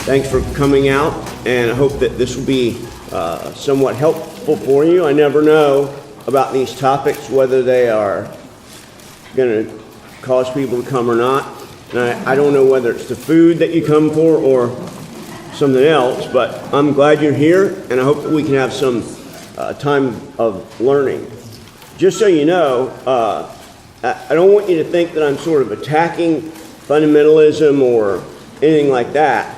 Thanks for coming out, and I hope that this will be somewhat helpful for you. I never know about these topics, whether they are going to cause people to come or not. And I don't know whether it's the food that you come for or something else, but I'm glad you're here, and I hope that we can have some time of learning. Just so you know, I don't want you to think that I'm sort of attacking fundamentalism or anything like that.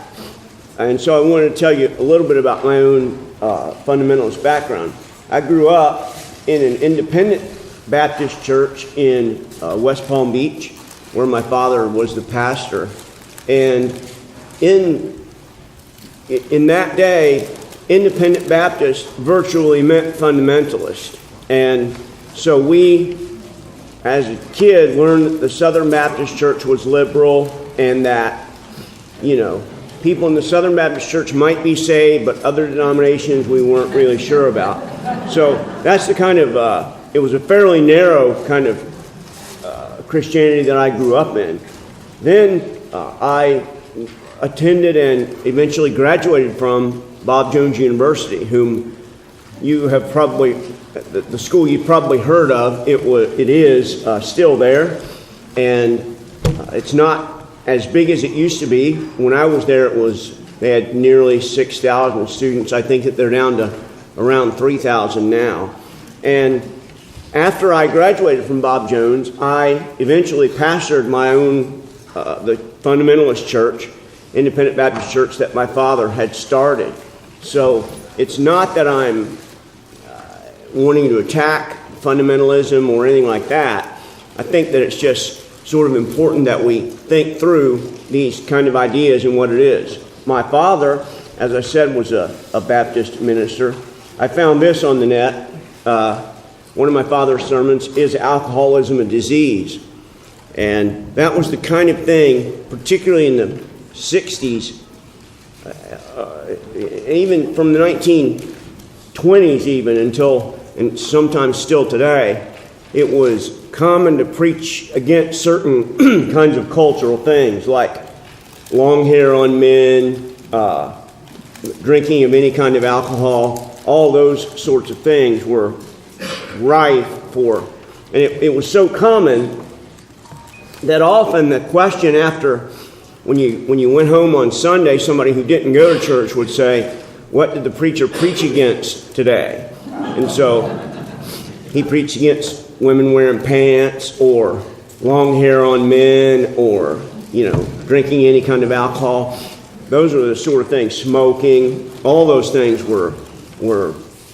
And so I wanted to tell you a little bit about my own fundamentalist background. I grew up in an independent Baptist church in West Palm Beach, where my father was the pastor. And in that day, independent Baptist virtually meant fundamentalist. And so we, as a kid, learned that the Southern Baptist Church was liberal and that, people in the Southern Baptist Church might be saved, but other denominations we weren't really sure about. So that's the kind of, it was a fairly narrow kind of Christianity that I grew up in. Then I attended and eventually graduated from Bob Jones University, whom you have probably, the school you've probably heard of. It is still there, and it's not as big as it used to be. When I was there, they had nearly 6,000 students. I think that they're down to around 3,000 now. And after I graduated from Bob Jones, I eventually pastored my own, the fundamentalist church, independent Baptist church that my father had started. So it's not that I'm wanting to attack fundamentalism or anything like that. I think that it's just sort of important that we think through these kind of ideas and what it is. My father, as I said, was a Baptist minister. I found this on the net. One of my father's sermons, Is Alcoholism a Disease? And that was the kind of thing, particularly in the 60s, even from the 1920s even until, and sometimes still today, it was common to preach against certain kinds of cultural things like long hair on men, drinking of any kind of alcohol. All those sorts of things were rife for, and it was so common that often the question after, when you went home on Sunday, somebody who didn't go to church would say, what did the preacher preach against today? And so he preached against women wearing pants or long hair on men or, drinking any kind of alcohol. Those are the sort of things, smoking, all those things were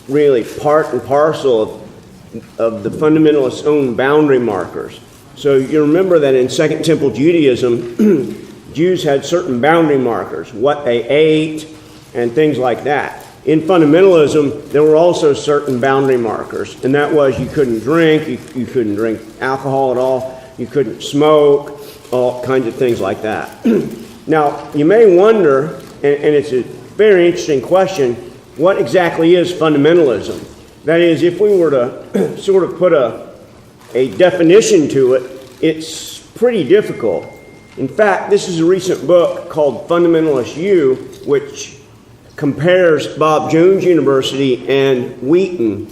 really part and parcel of the fundamentalists' own boundary markers. So you remember that in Second Temple Judaism, Jews had certain boundary markers, what they ate and things like that. In fundamentalism, there were also certain boundary markers, and that was you couldn't drink, you couldn't drink alcohol at all, you couldn't smoke, all kinds of things like that. Now, you may wonder, and it's a very interesting question, what exactly is fundamentalism? That is, if we were to sort of put a definition to it, it's pretty difficult. In fact, this is a recent book called Fundamentalist U, which compares Bob Jones University and Wheaton.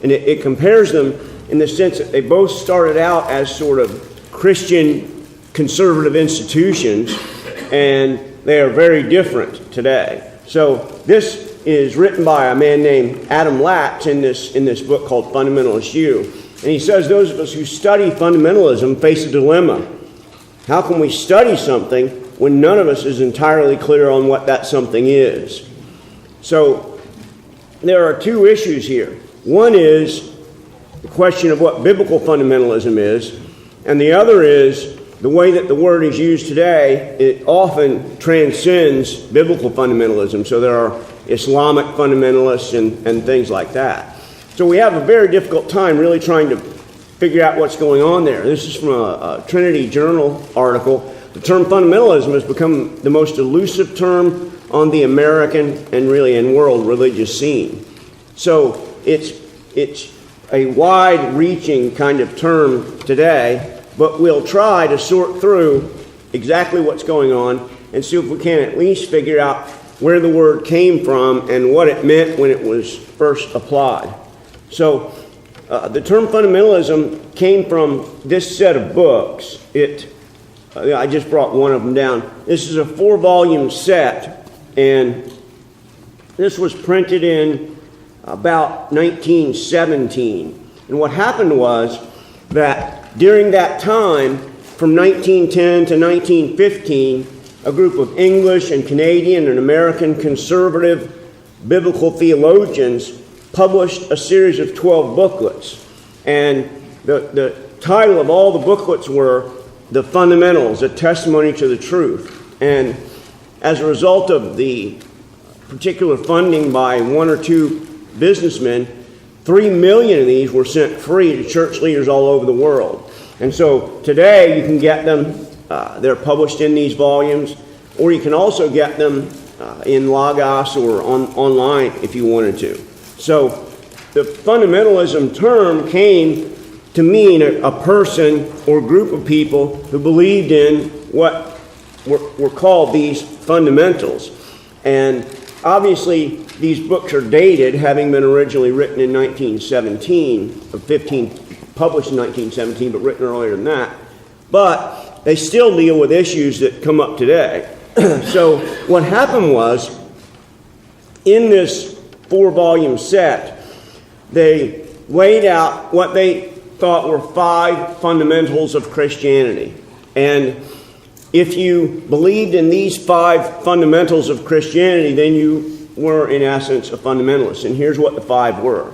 And it compares them in the sense that they both started out as sort of Christian conservative institutions, and they are very different today. So this is written by a man named Adam Latz in this book called Fundamentalist U. And he says those of us who study fundamentalism face a dilemma. How can we study something when none of us is entirely clear on what that something is? So there are two issues here. One is the question of what biblical fundamentalism is, and the other is the way that the word is used today. It often transcends biblical fundamentalism. So there are Islamic fundamentalists and things like that. So we have a very difficult time really trying to figure out what's going on there. This is from a Trinity Journal article. The term fundamentalism has become the most elusive term on the American and really in world religious scene. So it's a wide-reaching kind of term today, but we'll try to sort through exactly what's going on and see if we can at least figure out where the word came from and what it meant when it was first applied. So the term fundamentalism came from this set of books. I just brought one of them down. This is a 4-volume set, and this was printed in about 1917. And what happened was that during that time, from 1910 to 1915, a group of English and Canadian and American conservative biblical theologians published a series of 12 booklets. And the title of all the booklets were The Fundamentals, a Testimony to the Truth. And as a result of the particular funding by one or two businessmen, 3 million of these were sent free to church leaders all over the world. And so today you can get them, they're published in these volumes, or you can also get them in Logos or online if you wanted to. So the fundamentalism term came to mean a person or group of people who believed in what were called these fundamentals. And obviously these books are dated, having been originally written in 1917, published in 1917, but written earlier than that. But they still deal with issues that come up today. So what happened was, in this 4-volume set, they laid out what they thought were 5 fundamentals of Christianity. And if you believed in these 5 fundamentals of Christianity, then you were, in essence, a fundamentalist. And here's what the 5 were.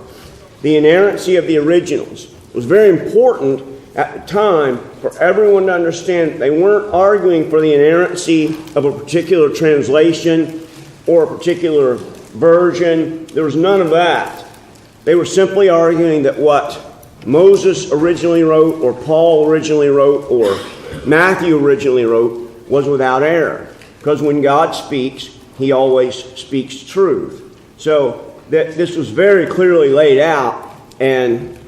The inerrancy of the originals. It was very important at the time for everyone to understand that they weren't arguing for the inerrancy of a particular translation or a particular version. There was none of that. They were simply arguing that what Moses originally wrote, or Paul originally wrote, or Matthew originally wrote was without error. Because when God speaks, he always speaks truth. So this was very clearly laid out. And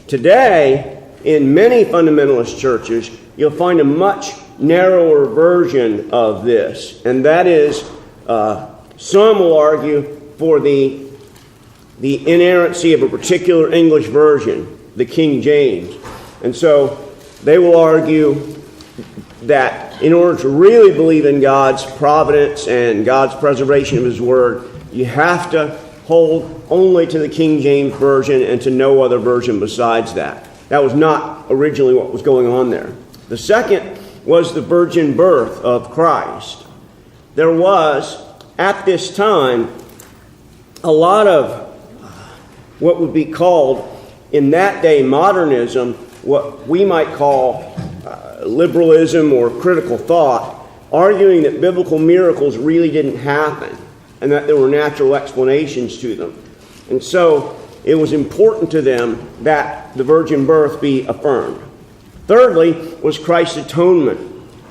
today, in many fundamentalist churches, you'll find a much narrower version of this. And that is, some will argue for the inerrancy of a particular English version, the King James. And so they will argue that in order to really believe in God's providence and God's preservation of his word, you have to hold only to the King James version and to no other version besides that. That was not originally what was going on there. The second was the virgin birth of Christ. There was, at this time, a lot of what would be called, in that day, modernism, what we might call liberalism or critical thought, arguing that biblical miracles really didn't happen and that there were natural explanations to them. And so it was important to them that the virgin birth be affirmed. Thirdly was Christ's atonement.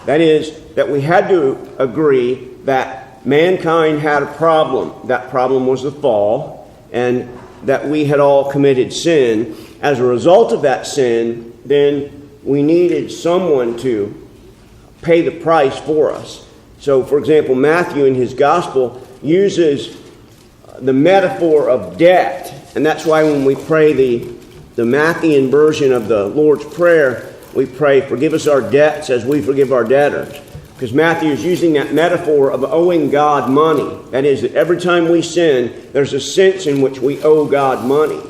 That is, that we had to agree that mankind had a problem. That problem was the fall, and that we had all committed sin. As a result of that sin, then we needed someone to pay the price for us. So, for example, Matthew in his gospel uses the metaphor of debt. And that's why when we pray the Matthean version of the Lord's Prayer, we pray, forgive us our debts as we forgive our debtors. Because Matthew is using that metaphor of owing God money. That is, that every time we sin, there's a sense in which we owe God money.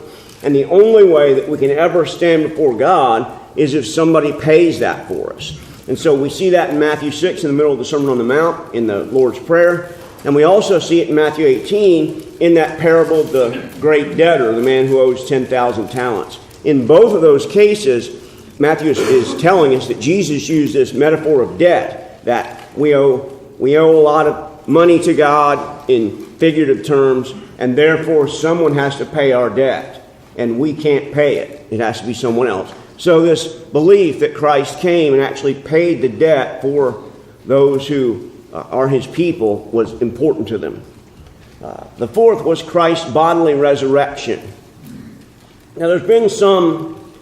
And the only way that we can ever stand before God is if somebody pays that for us. And so we see that in Matthew 6 in the middle of the Sermon on the Mount, in the Lord's Prayer. And we also see it in Matthew 18 in that parable of the great debtor, the man who owes 10,000 talents. In both of those cases, Matthew is telling us that Jesus used this metaphor of debt, that we owe a lot of money to God in figurative terms, and therefore someone has to pay our debt, and we can't pay it. It has to be someone else. So this belief that Christ came and actually paid the debt for those who are his people was important to them. The fourth was Christ's bodily resurrection. Now there's been some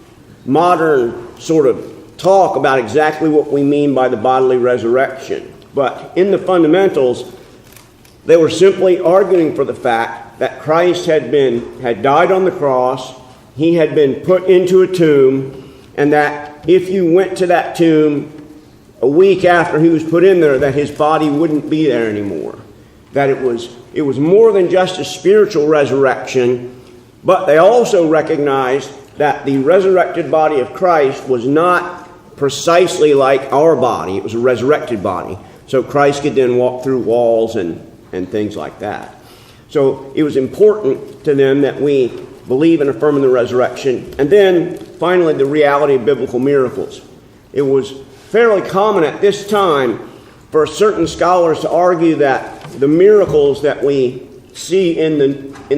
modern sort of talk about exactly what we mean by the bodily resurrection. But in the fundamentals, they were simply arguing for the fact that Christ had died on the cross, he had been put into a tomb, and that if you went to that tomb a week after he was put in there, that his body wouldn't be there anymore. That it was more than just a spiritual resurrection, but they also recognized that the resurrected body of Christ was not precisely like our body. It was a resurrected body. So Christ could then walk through walls and things like that. So it was important to them that we believe and affirm in the resurrection. And then, finally, the reality of biblical miracles. It was fairly common at this time for certain scholars to argue that the miracles that we see in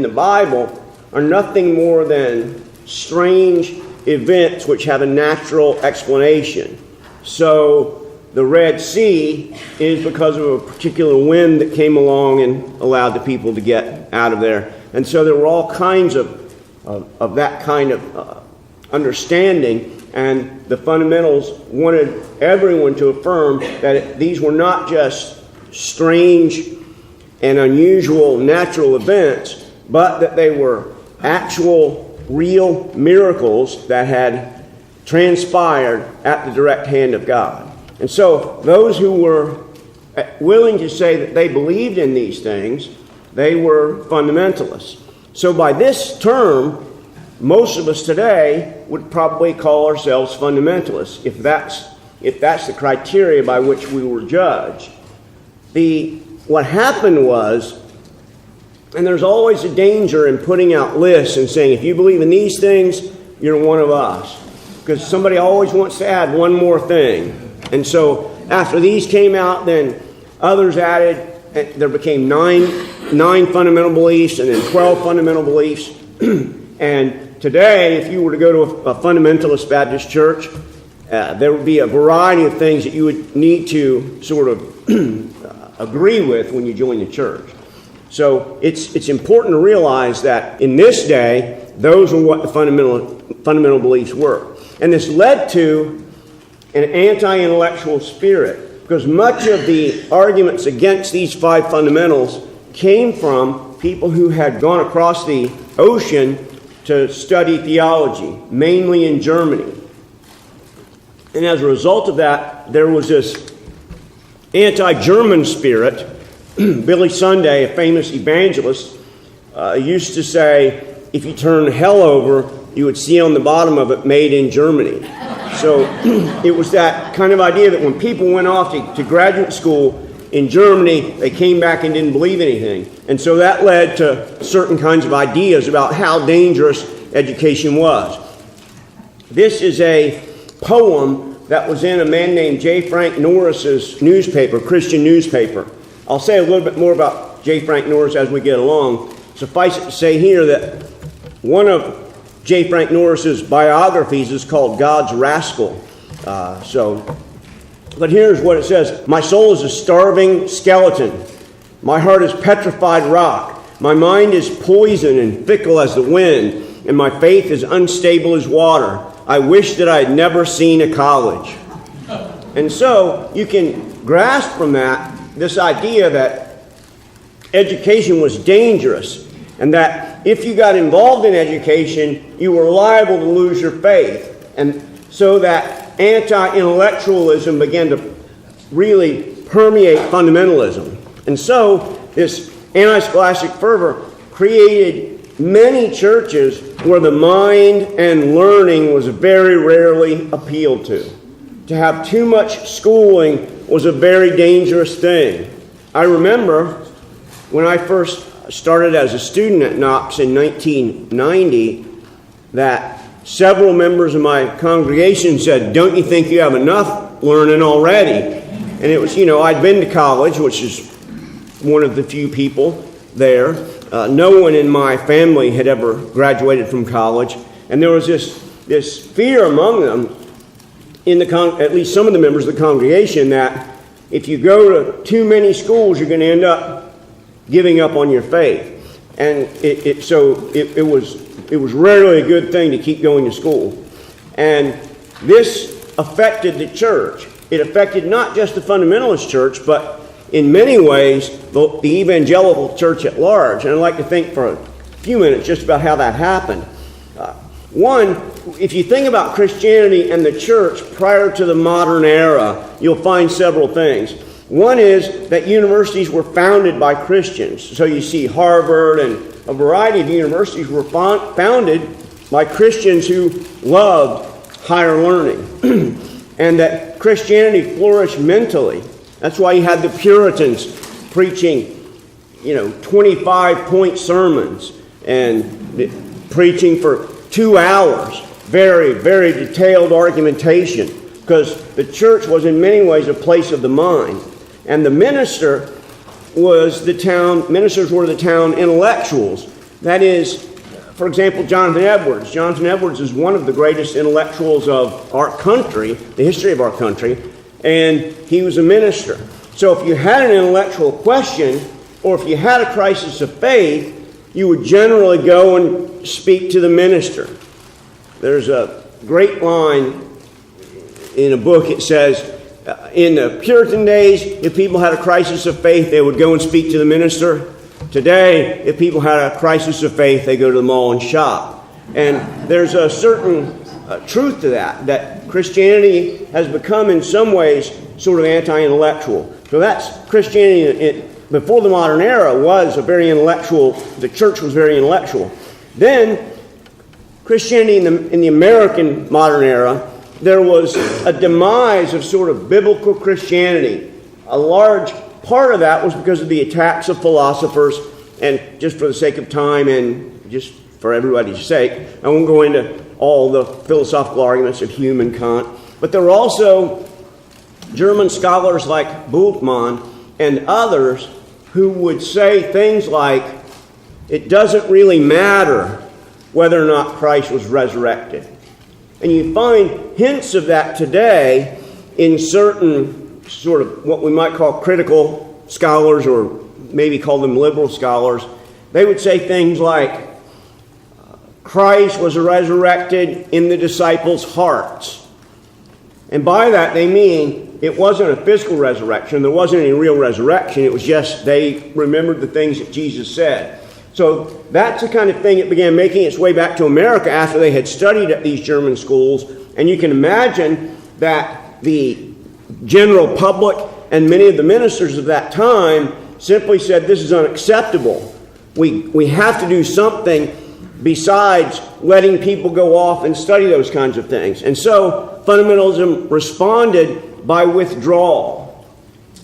the Bible are nothing more than strange events which have a natural explanation. So the Red Sea is because of a particular wind that came along and allowed the people to get out of there. And so there were all kinds of that kind of understanding, and the fundamentals wanted everyone to affirm that these were not just strange and unusual natural events, but that they were actual, real miracles that had transpired at the direct hand of God. And so those who were willing to say that they believed in these things, they were fundamentalists. So by this term, most of us today would probably call ourselves fundamentalists, if that's the criteria by which we were judged. What happened was, and there's always a danger in putting out lists and saying, if you believe in these things, you're one of us. Because somebody always wants to add one more thing. And so after these came out, then others added, there became nine fundamental beliefs and then 12 fundamental beliefs. And today, if you were to go to a fundamentalist Baptist church, there would be a variety of things that you would need to sort of agree with when you join the church. So it's important to realize that in this day, those are what the fundamental beliefs were. And this led to an anti-intellectual spirit, because much of the arguments against these 5 fundamentals came from people who had gone across the ocean to study theology, mainly in Germany. And as a result of that, there was this anti-German spirit. Billy Sunday, a famous evangelist, used to say, if you turn hell over, you would see on the bottom of it, made in Germany. So it was that kind of idea that when people went off to graduate school in Germany, they came back and didn't believe anything. And so that led to certain kinds of ideas about how dangerous education was. This is a poem that was in a man named J. Frank Norris's newspaper, Christian newspaper. I'll say a little bit more about J. Frank Norris as we get along. Suffice it to say here that one of J. Frank Norris's biographies is called God's Rascal. But here's what it says. My soul is a starving skeleton. My heart is petrified rock. My mind is poison and fickle as the wind, and my faith is unstable as water. I wish that I had never seen a college. And so you can grasp from that this idea that education was dangerous, and that if you got involved in education, you were liable to lose your faith. And so that anti-intellectualism began to really permeate fundamentalism. And so this anti-scholastic fervor created many churches where the mind and learning was very rarely appealed to. To have too much schooling was a very dangerous thing. I remember when I first started as a student at Knox in 1990 that several members of my congregation said, "Don't you think you have enough learning already?" And it was, I'd been to college, which is one of the few people there. No one in my family had ever graduated from college. And there was this fear among them, at least some of the members of the congregation, that if you go to too many schools, you're going to end up giving up on your faith. And it was rarely a good thing to keep going to school. And this affected the church. it affected not just the fundamentalist church, but in many ways the evangelical church at large. And I'd like to think for a few minutes just about how that happened. One, if you think about Christianity and the church prior to the modern era, you'll find several things. One is that universities were founded by Christians. So you see Harvard and a variety of universities were founded by Christians who loved higher learning. And that Christianity flourished mentally. That's why you had the Puritans preaching, 25-point sermons and preaching for 2 hours. Very, very detailed argumentation. Because the church was in many ways a place of the mind. And the ministers were the town intellectuals. That is, for example, Jonathan Edwards. Jonathan Edwards is one of the greatest intellectuals of our country, the history of our country, and he was a minister. So if you had an intellectual question, or if you had a crisis of faith, you would generally go and speak to the minister. There's a great line in a book. It says, in the Puritan days, if people had a crisis of faith, they would go and speak to the minister. Today, if people had a crisis of faith, they go to the mall and shop. And there's a certain truth to that Christianity has become in some ways sort of anti-intellectual. So that's Christianity before the modern era was a very intellectual, the church was very intellectual. Then, Christianity in the American modern era, there was a demise of sort of biblical Christianity. A large part of that was because of the attacks of philosophers, and just for the sake of time and just for everybody's sake, I won't go into all the philosophical arguments of Hume and Kant, but there were also German scholars like Bultmann and others who would say things like, it doesn't really matter whether or not Christ was resurrected. And you find hints of that today in certain sort of what we might call critical scholars, or maybe call them liberal scholars. They would say things like, Christ was resurrected in the disciples' hearts. And by that they mean it wasn't a physical resurrection. There wasn't any real resurrection. It was just they remembered the things that Jesus said. So that's the kind of thing that began making its way back to America after they had studied at these German schools. And you can imagine that the general public and many of the ministers of that time simply said, this is unacceptable. We have to do something besides letting people go off and study those kinds of things. And so fundamentalism responded by withdrawal.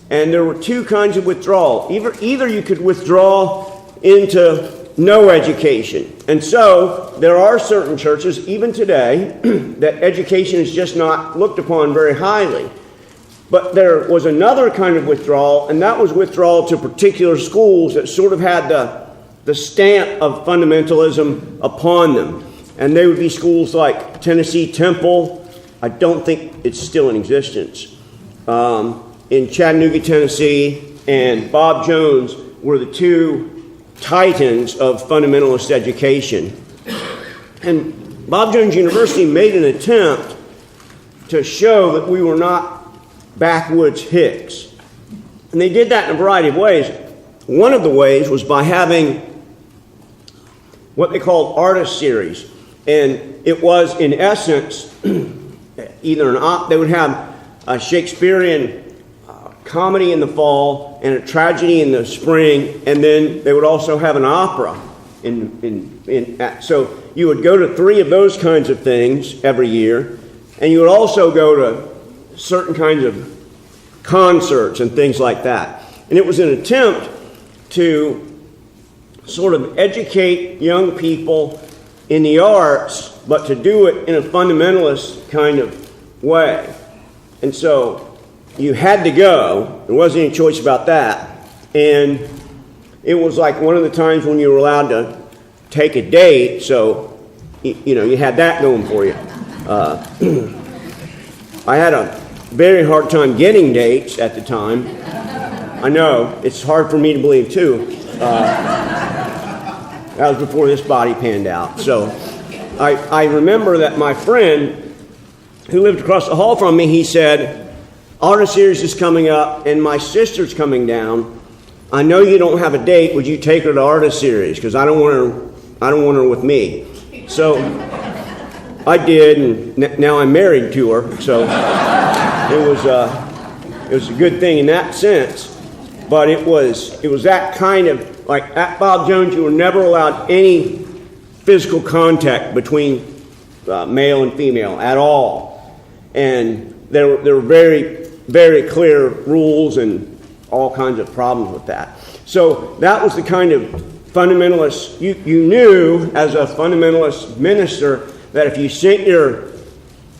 And there were two kinds of withdrawal. Either you could withdraw into no education. And so there are certain churches, even today, that education is just not looked upon very highly. But there was another kind of withdrawal, and that was withdrawal to particular schools that sort of had the stamp of fundamentalism upon them. And they would be schools like Tennessee Temple. I don't think it's still in existence. In Chattanooga, Tennessee, and Bob Jones were the two titans of fundamentalist education. And Bob Jones University made an attempt to show that we were not backwoods hicks. And they did that in a variety of ways. One of the ways was by having what they called artist series. And it was, in essence, either they would have a Shakespearean comedy in the fall and a tragedy in the spring, and then they would also have an opera. So you would go to 3 of those kinds of things every year, and you would also go to certain kinds of concerts and things like that. And it was an attempt to sort of educate young people in the arts, but to do it in a fundamentalist kind of way. And so you had to go. There wasn't any choice about that. And it was like one of the times when you were allowed to take a date, so you had that going for you. I had a very hard time getting dates at the time. I know, it's hard for me to believe too. That was before this body panned out. So I remember that my friend who lived across the hall from me, he said, Art series is coming up, and my sister's coming down. I know you don't have a date. Would you take her to art series? Because I don't want her with me. So I did, and now I'm married to her. So it was a good thing in that sense. But it was that kind of, like at Bob Jones, you were never allowed any physical contact between male and female at all. And there were very, very clear rules and all kinds of problems with that. So that was the kind of fundamentalist, you knew as a fundamentalist minister that if you sent your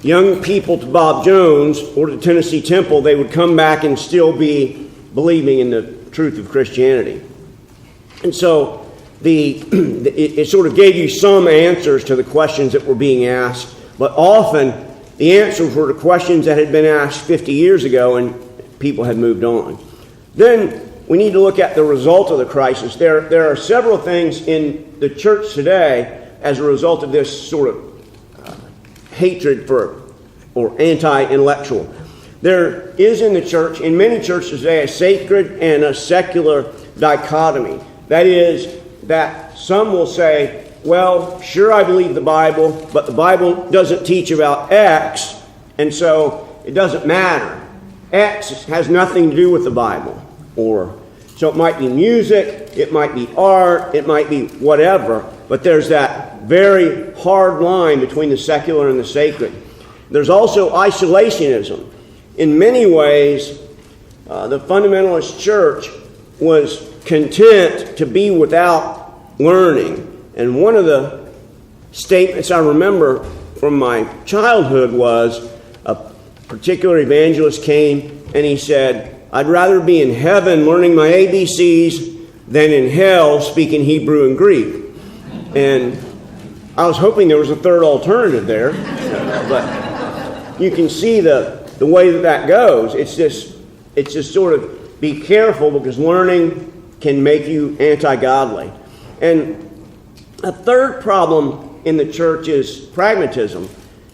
young people to Bob Jones or to Tennessee Temple, they would come back and still be believing in the truth of Christianity. And so it sort of gave you some answers to the questions that were being asked, but often the answers were to questions that had been asked 50 years ago and people had moved on. Then we need to look at the result of the crisis. There are several things in the church today as a result of this sort of hatred for or anti-intellectual. There is in the church, in many churches today, a sacred and a secular dichotomy. That is, that some will say, well, sure, I believe the Bible, but the Bible doesn't teach about X, and so it doesn't matter. X has nothing to do with the Bible. So it might be music, it might be art, it might be whatever, but there's that very hard line between the secular and the sacred. There's also isolationism. In many ways, the fundamentalist church was content to be without learning. And one of the statements I remember from my childhood was a particular evangelist came and he said, I'd rather be in heaven learning my ABCs than in hell speaking Hebrew and Greek. And I was hoping there was a third alternative there, but you can see the way that goes. It's just sort of be careful because learning can make you anti-godly. And a third problem in the church is pragmatism.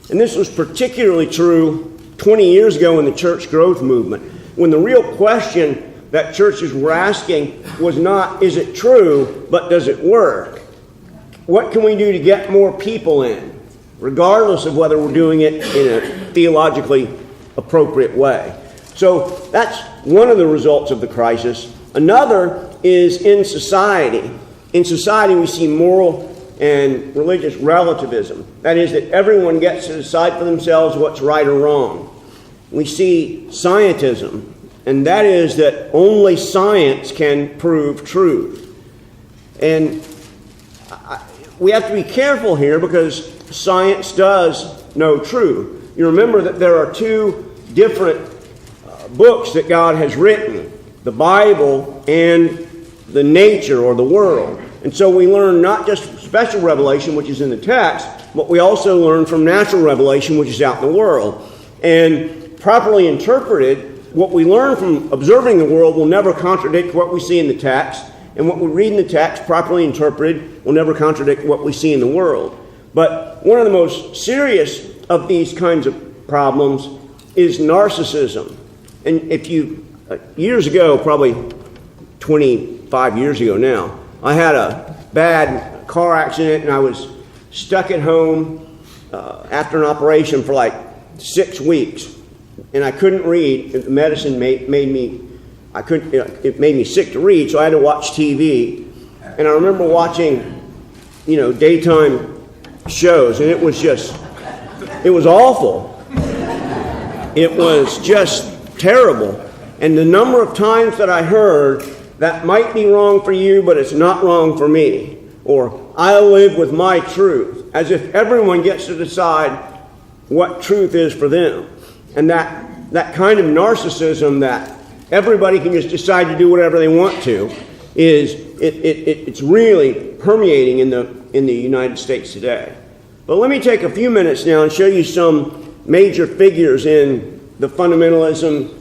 And this was particularly true 20 years ago in the church growth movement, when the real question that churches were asking was not, is it true, but does it work? What can we do to get more people in, regardless of whether we're doing it in a theologically appropriate way? So that's one of the results of the crisis. Another is in society. In society, we see moral and religious relativism. That is, that everyone gets to decide for themselves what's right or wrong. We see scientism, and that is that only science can prove truth. And we have to be careful here because science does know truth. You remember that there are two different books that God has written, the Bible and the nature or the world. And so we learn not just special revelation, which is in the text, but we also learn from natural revelation, which is out in the world. And properly interpreted, what we learn from observing the world will never contradict what we see in the text, and what we read in the text, properly interpreted, will never contradict what we see in the world. But one of the most serious of these kinds of problems is narcissism. And if you, years ago, probably 25 years ago now, I had a bad car accident and I was stuck at home after an operation for like 6 weeks. And I couldn't read. The medicine made me sick to read, so I had to watch TV. And I remember watching, daytime shows, and it was awful. It was just terrible. And the number of times that I heard, that might be wrong for you, but it's not wrong for me. Or, I live with my truth. As if everyone gets to decide what truth is for them. And that kind of narcissism that everybody can just decide to do whatever they want to it's really permeating in the United States today. But let me take a few minutes now and show you some major figures in the fundamentalism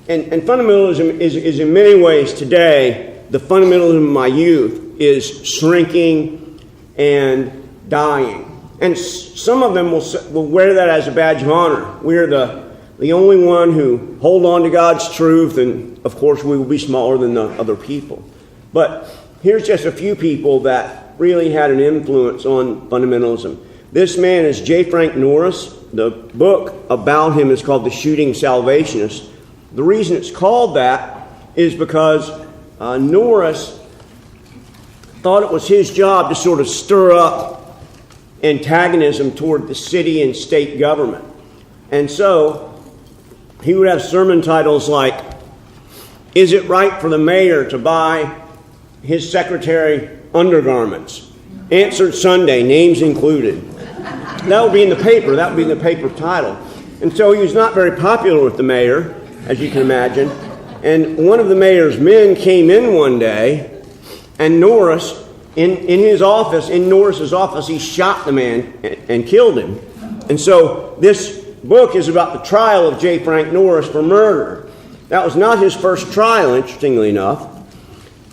and fundamentalism is in many ways today, the fundamentalism of my youth is shrinking and dying. And some of them will wear that as a badge of honor. We're the the only one who hold on to God's truth, and of course we will be smaller than the other people. But here's just a few people that really had an influence on fundamentalism. This man is J. Frank Norris. The book about him is called The Shooting Salvationist. The reason it's called that is because Norris thought it was his job to sort of stir up antagonism toward the city and state government. And so he would have sermon titles like, "Is it right for the mayor to buy his secretary undergarments? Answered Sunday, names included." That would be in the paper. That would be in the paper title. And so he was not very popular with the mayor, as you can imagine. And one of the mayor's men came in one day, and Norris, in his office, in Norris's office, he shot the man and killed him. And so this book is about the trial of J. Frank Norris for murder. That was not his first trial, interestingly enough.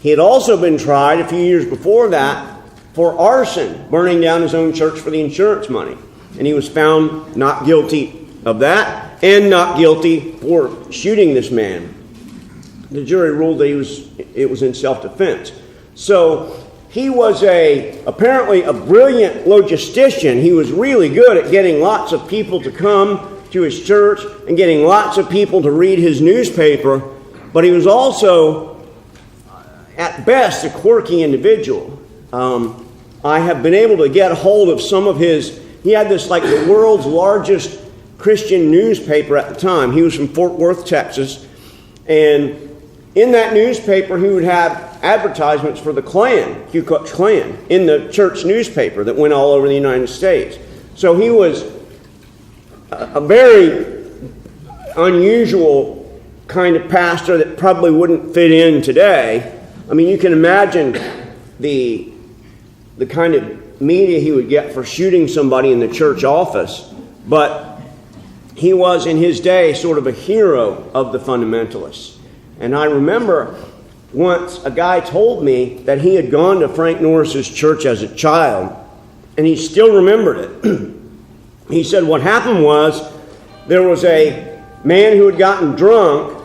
He had also been tried a few years before that for arson, burning down his own church for the insurance money. And he was found not guilty of that and not guilty for shooting this man. The jury ruled that it was in self-defense. So he was apparently a brilliant logistician. He was really good at getting lots of people to come to his church and getting lots of people to read his newspaper. But he was also, at best, a quirky individual. I have been able to get a hold of some of he had this like the world's largest Christian newspaper at the time. He was from Fort Worth, Texas. And in that newspaper, he would have advertisements for the Klan, Ku Klux Klan, in the church newspaper that went all over the United States. So he was a very unusual kind of pastor that probably wouldn't fit in today. I mean, you can imagine the kind of media he would get for shooting somebody in the church office. But he was, in his day, sort of a hero of the fundamentalists. And I remember once a guy told me that he had gone to Frank Norris's church as a child, and he still remembered it. He said what happened was there was a man who had gotten drunk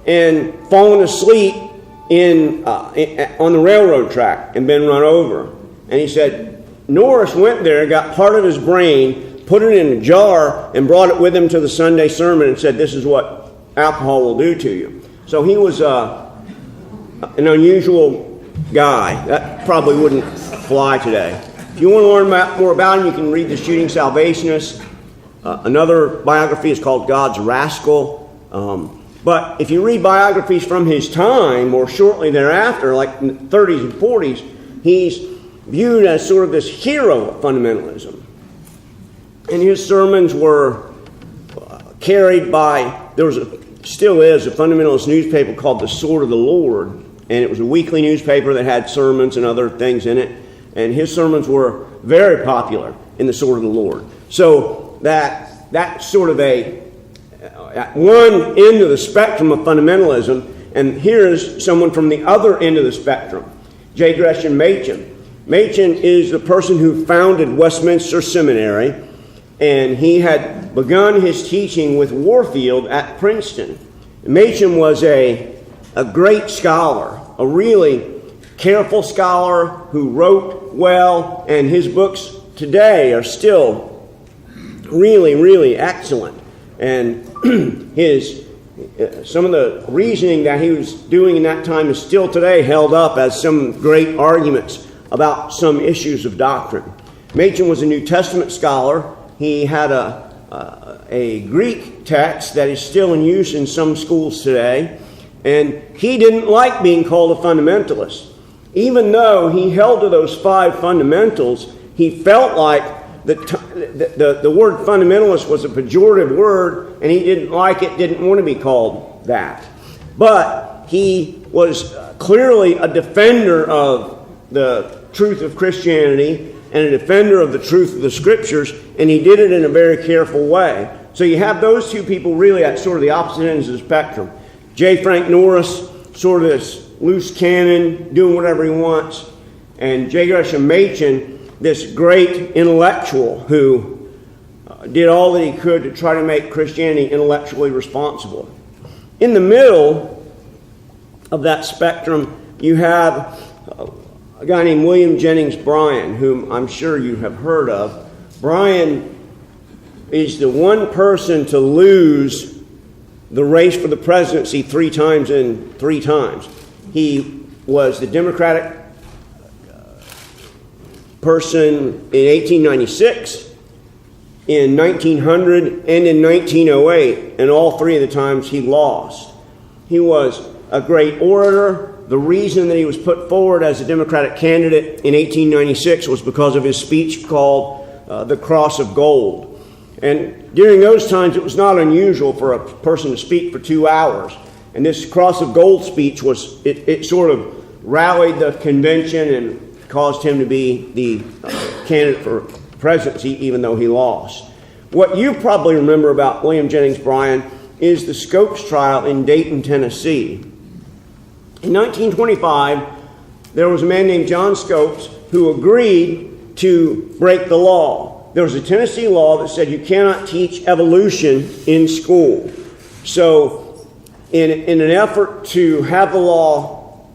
and fallen asleep on the railroad track and been run over. And he said Norris went there, got part of his brain, put it in a jar, and brought it with him to the Sunday sermon and said, "This is what alcohol will do to you." So he was an unusual guy. That probably wouldn't fly today. If you want to learn more about him, you can read The Shooting Salvationist. Another biography is called God's Rascal. But if you read biographies from his time or shortly thereafter, like in the 30s and 40s, he's viewed as sort of this hero of fundamentalism. And his sermons were carried by, still is a fundamentalist newspaper called The Sword of the Lord. And it was a weekly newspaper that had sermons and other things in it. And his sermons were very popular in The Sword of the Lord. So that's sort of at one end of the spectrum of fundamentalism. And here is someone from the other end of the spectrum, J. Gresham Machen. Machen is the person who founded Westminster Seminary, and he had begun his teaching with Warfield at Princeton. Machen was a great scholar, a really careful scholar who wrote well, and his books today are still really, really excellent. And some of the reasoning that he was doing in that time is still today held up as some great arguments about some issues of doctrine. Machen was a New Testament scholar. He had a Greek text that is still in use in some schools today, and he didn't like being called a fundamentalist. Even though he held to those 5 fundamentals, he felt like the word fundamentalist was a pejorative word, and he didn't like it, didn't want to be called that. But he was clearly a defender of the truth of Christianity and a defender of the truth of the Scriptures, and he did it in a very careful way. So you have those two people really at sort of the opposite ends of the spectrum. J. Frank Norris, sort of this loose cannon, doing whatever he wants, and J. Gresham Machen, this great intellectual who did all that he could to try to make Christianity intellectually responsible. In the middle of that spectrum, you have a guy named William Jennings Bryan, whom I'm sure you have heard of. Bryan is the one person to lose the race for the presidency 3 times in 3 times. He was the Democratic person in 1896, in 1900, and in 1908, and all 3 of the times he lost. He was a great orator. The reason that he was put forward as a Democratic candidate in 1896 was because of his speech called The Cross of Gold. And during those times, it was not unusual for a person to speak for 2 hours. And this Cross of Gold speech it sort of rallied the convention and caused him to be the candidate for presidency, even though he lost. What you probably remember about William Jennings Bryan is the Scopes trial in Dayton, Tennessee. In 1925, there was a man named John Scopes who agreed to break the law. There was a Tennessee law that said you cannot teach evolution in school. So in an effort to have the law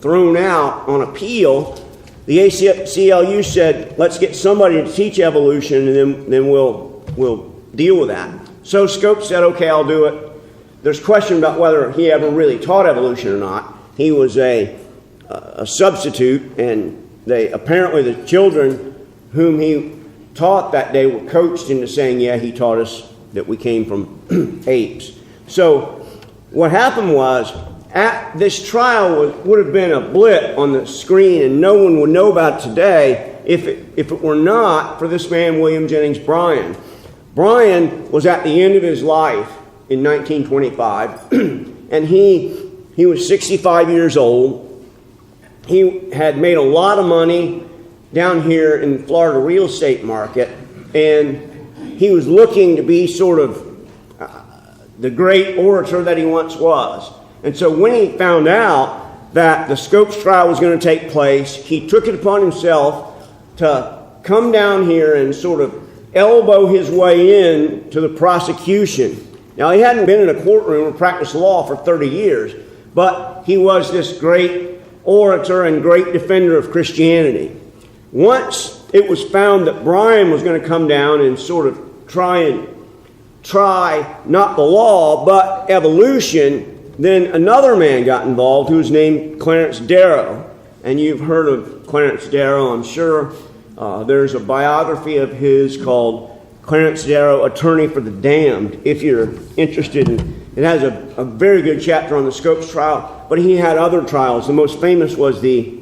thrown out on appeal, the ACLU said, let's get somebody to teach evolution, and then we'll deal with that. So Scopes said, okay, I'll do it. There's question about whether he ever really taught evolution or not. He was a substitute, and apparently the children whom he taught that day were coached into saying, yeah, he taught us that we came from apes. So what happened was, this trial would have been a blip on the screen, and no one would know about it today if it were not for this man, William Jennings Bryan. Bryan was at the end of his life in 1925, and he was 65 years old. He had made a lot of money down here in the Florida real estate market, and he was looking to be sort of the great orator that he once was. And so when he found out that the Scopes trial was going to take place, he took it upon himself to come down here and sort of elbow his way in to the prosecution. Now, he hadn't been in a courtroom or practiced law for 30 years, but he was this great orator and great defender of Christianity. Once it was found that Bryan was going to come down and sort of try not the law, but evolution, then another man got involved who was named Clarence Darrow. And you've heard of Clarence Darrow, I'm sure. There's a biography of his called Clarence Darrow, Attorney for the Damned, if you're interested. It has a very good chapter on the Scopes trial, but he had other trials. The most famous was the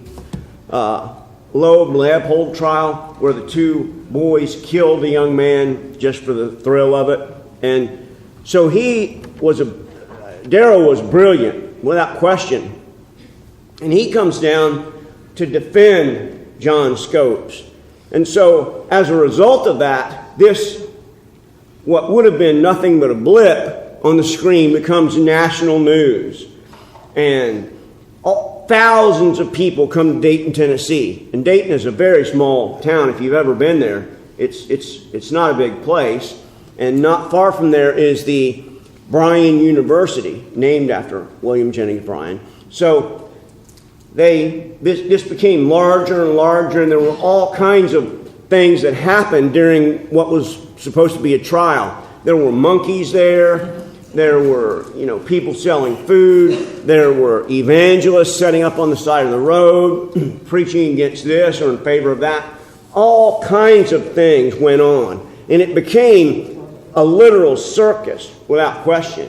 Loeb-Leopold trial, where the 2 boys killed a young man just for the thrill of it. And so Darrow was brilliant, without question. And he comes down to defend John Scopes. And so, as a result of that, what would have been nothing but a blip on the screen becomes national news. And thousands of people come to Dayton, Tennessee. And Dayton is a very small town. If you've ever been there, it's not a big place. And not far from there is the Bryan University, named after William Jennings Bryan. So this became larger and larger, and there were all kinds of things that happened during what was supposed to be a trial. There were monkeys there. There were, people selling food. There were evangelists setting up on the side of the road, preaching against this or in favor of that. All kinds of things went on, and it became a literal circus, without question.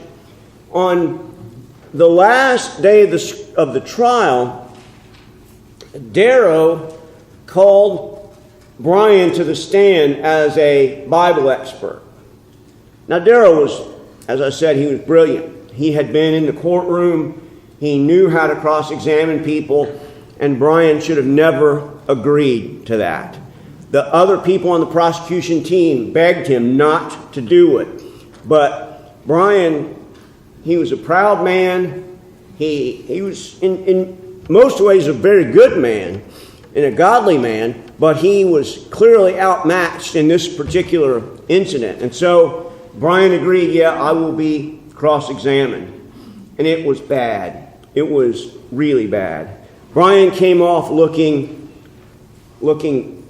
On the last day of the trial, Darrow called Bryan to the stand as a Bible expert. Now, Darrow was, as I said, he was brilliant. He had been in the courtroom. He knew how to cross-examine people, and Bryan should have never agreed to that. The other people on the prosecution team begged him not to do it. But Bryan, he was a proud man. He was, in most ways, a very good man and a godly man. but he was clearly outmatched in this particular incident. And so Brian agreed, yeah, I will be cross-examined. And it was bad. It was really bad. Brian came off looking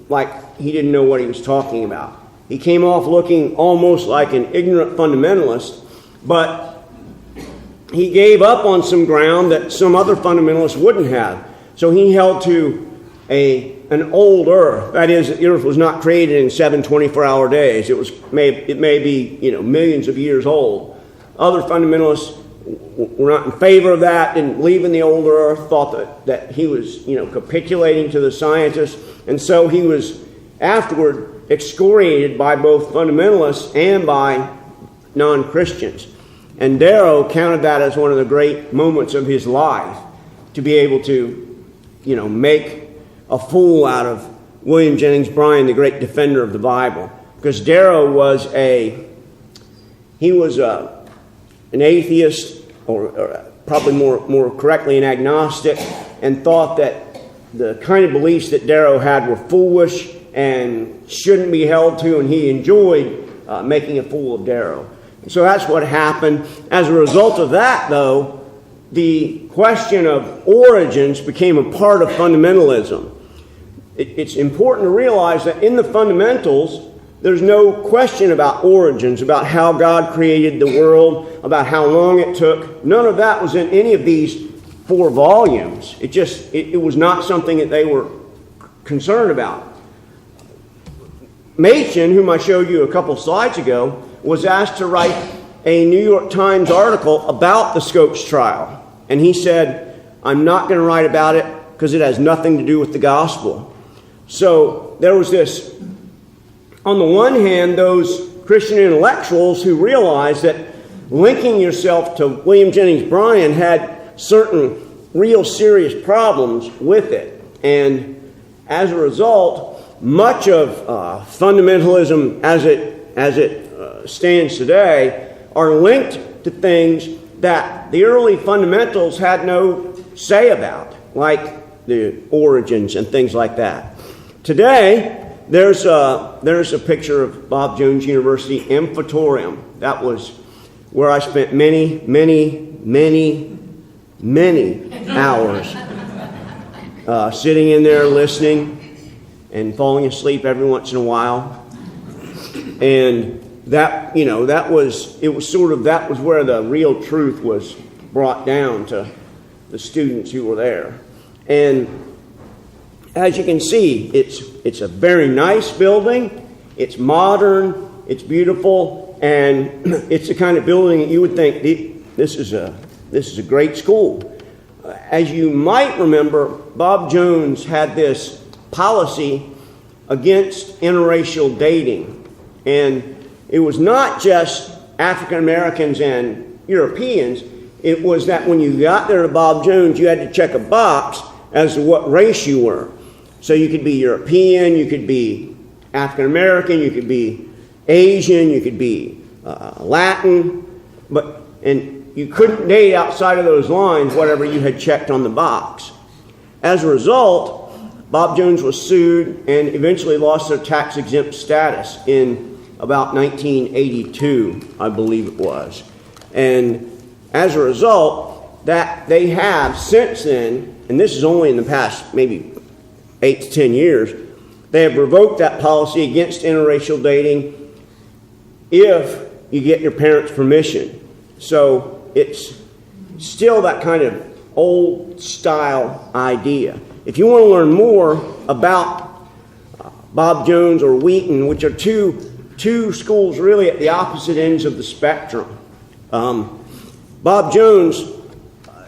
like he didn't know what he was talking about. He came off looking almost like an ignorant fundamentalist, but he gave up on some ground that some other fundamentalists wouldn't have. So he held to an old earth. That is, the earth was not created in 7 24-hour days. It may be millions of years old. Other fundamentalists were not in favor of that, didn't believe in the old earth, thought that he was capitulating to the scientists, and so he was afterward excoriated by both fundamentalists and by non-Christians. And Darrow counted that as one of the great moments of his life, to be able to make a fool out of William Jennings Bryan, the great defender of the Bible. Because Darrow was an atheist, or probably more correctly an agnostic, and thought that the kind of beliefs that Darrow had were foolish and shouldn't be held to, and he enjoyed making a fool of Darrow. So that's what happened. As a result of that, though, the question of origins became a part of fundamentalism. It's important to realize that in the fundamentals, there's no question about origins, about how God created the world, about how long it took. None of that was in any of these 4 volumes. It was not something that they were concerned about. Machen, whom I showed you a couple slides ago, was asked to write a New York Times article about the Scopes trial. And he said, I'm not going to write about it because it has nothing to do with the gospel. So there was this, on the one hand, those Christian intellectuals who realized that linking yourself to William Jennings Bryan had certain real serious problems with it. And as a result, much of fundamentalism as it stands today are linked to things that the early fundamentals had no say about, like the origins and things like that. Today, there's a picture of Bob Jones University Amphitorium. That was where I spent many hours sitting in there listening and falling asleep every once in a while. And that was where the real truth was brought down to the students who were there. And as you can see, it's a very nice building. It's modern. It's beautiful, and it's the kind of building that you would think this is a great school. As you might remember, Bob Jones had this policy against interracial dating, and it was not just African Americans and Europeans. It was that when you got there to Bob Jones, you had to check a box as to what race you were. So you could be European, you could be African American, you could be Asian, you could be Latin, and you couldn't date outside of those lines, whatever you had checked on the box. As a result, Bob Jones was sued and eventually lost their tax-exempt status in about 1982, I believe it was. And as a result, that they have since then, and this is only in the past maybe 8 to 10 years, they have revoked that policy against interracial dating if you get your parents' permission. So it's still that kind of old style idea. If you want to learn more about Bob Jones or Wheaton, which are two schools really at the opposite ends of the spectrum. Bob Jones,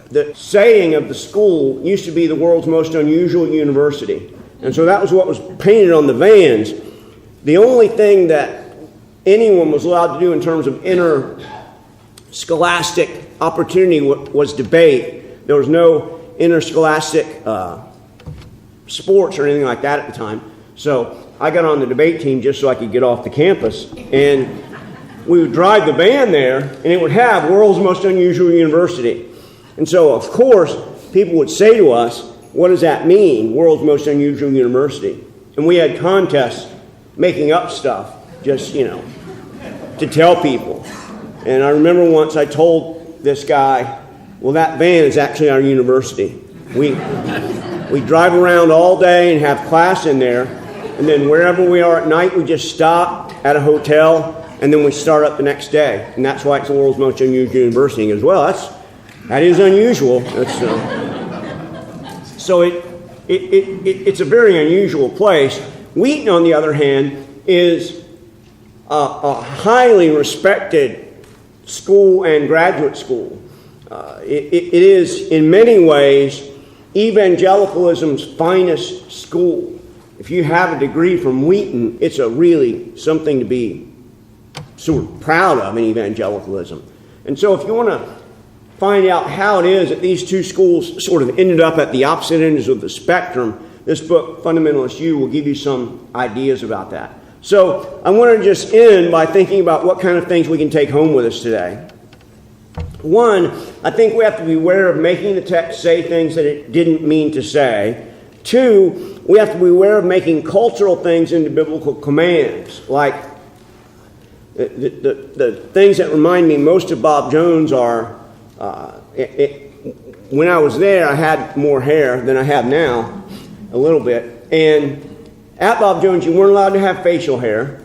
the saying of the school used to be the world's most unusual university. And so that was what was painted on the vans. The only thing that anyone was allowed to do in terms of interscholastic opportunity was debate. There was no interscholastic sports or anything like that at the time. So I got on the debate team just so I could get off the campus. And we would drive the van there, and it would have world's most unusual university. And so, of course, people would say to us, what does that mean, world's most unusual university? And we had contests making up stuff, just, to tell people. And I remember once I told this guy, well, that van is actually our university. We drive around all day and have class in there, and then wherever we are at night, we just stop at a hotel, and then we start up the next day. And that's why it's the world's most unusual university. He goes, well, that is unusual. So it's a very unusual place. Wheaton, on the other hand, is a highly respected school and graduate school. It is, in many ways, evangelicalism's finest school. If you have a degree from Wheaton, it's really something to be sort of proud of in evangelicalism. And so if you want to find out how it is that these two schools sort of ended up at the opposite ends of the spectrum, this book, Fundamentalist You, will give you some ideas about that. So I want to just end by thinking about what kind of things we can take home with us today. One, I think we have to be aware of making the text say things that it didn't mean to say. Two, we have to be aware of making cultural things into biblical commands. Like the things that remind me most of Bob Jones are, when I was there, I had more hair than I have now, a little bit. And at Bob Jones, you weren't allowed to have facial hair,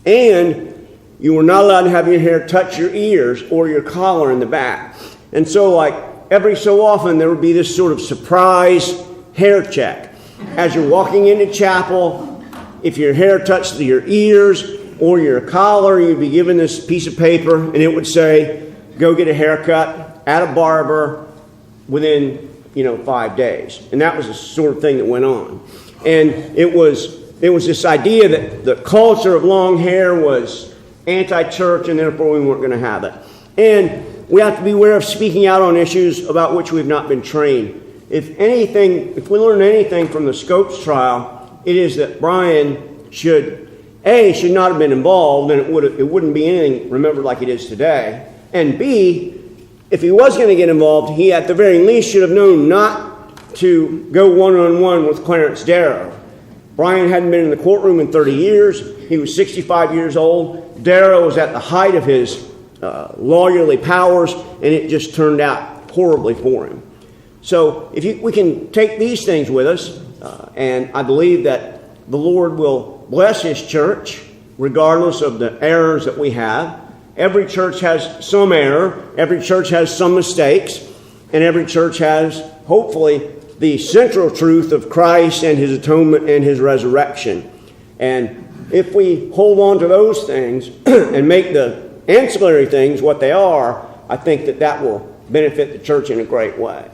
and you were not allowed to have your hair touch your ears or your collar in the back. And so, like, every so often, there would be this sort of surprise hair check. As you're walking into chapel, if your hair touched your ears or your collar, you'd be given this piece of paper, and it would say, go get a haircut at a barber within, 5 days. And that was the sort of thing that went on. And it was this idea that the culture of long hair was anti-church, and therefore we weren't going to have it. And we have to be aware of speaking out on issues about which we've not been trained. If we learn anything from the Scopes trial, it is that Brian should not have been involved, and it wouldn't be anything remembered like it is today. And B, if he was going to get involved, he at the very least should have known not to go one-on-one with Clarence Darrow. Brian hadn't been in the courtroom in 30 years. He was 65 years old. Darrow was at the height of his lawyerly powers, and it just turned out horribly for him. So we can take these things with us, and I believe that the Lord will bless His church, regardless of the errors that we have. Every church has some error. Every church has some mistakes. And every church has, hopefully, the central truth of Christ and His atonement and His resurrection. And if we hold on to those things and make the ancillary things what they are, I think that will benefit the church in a great way.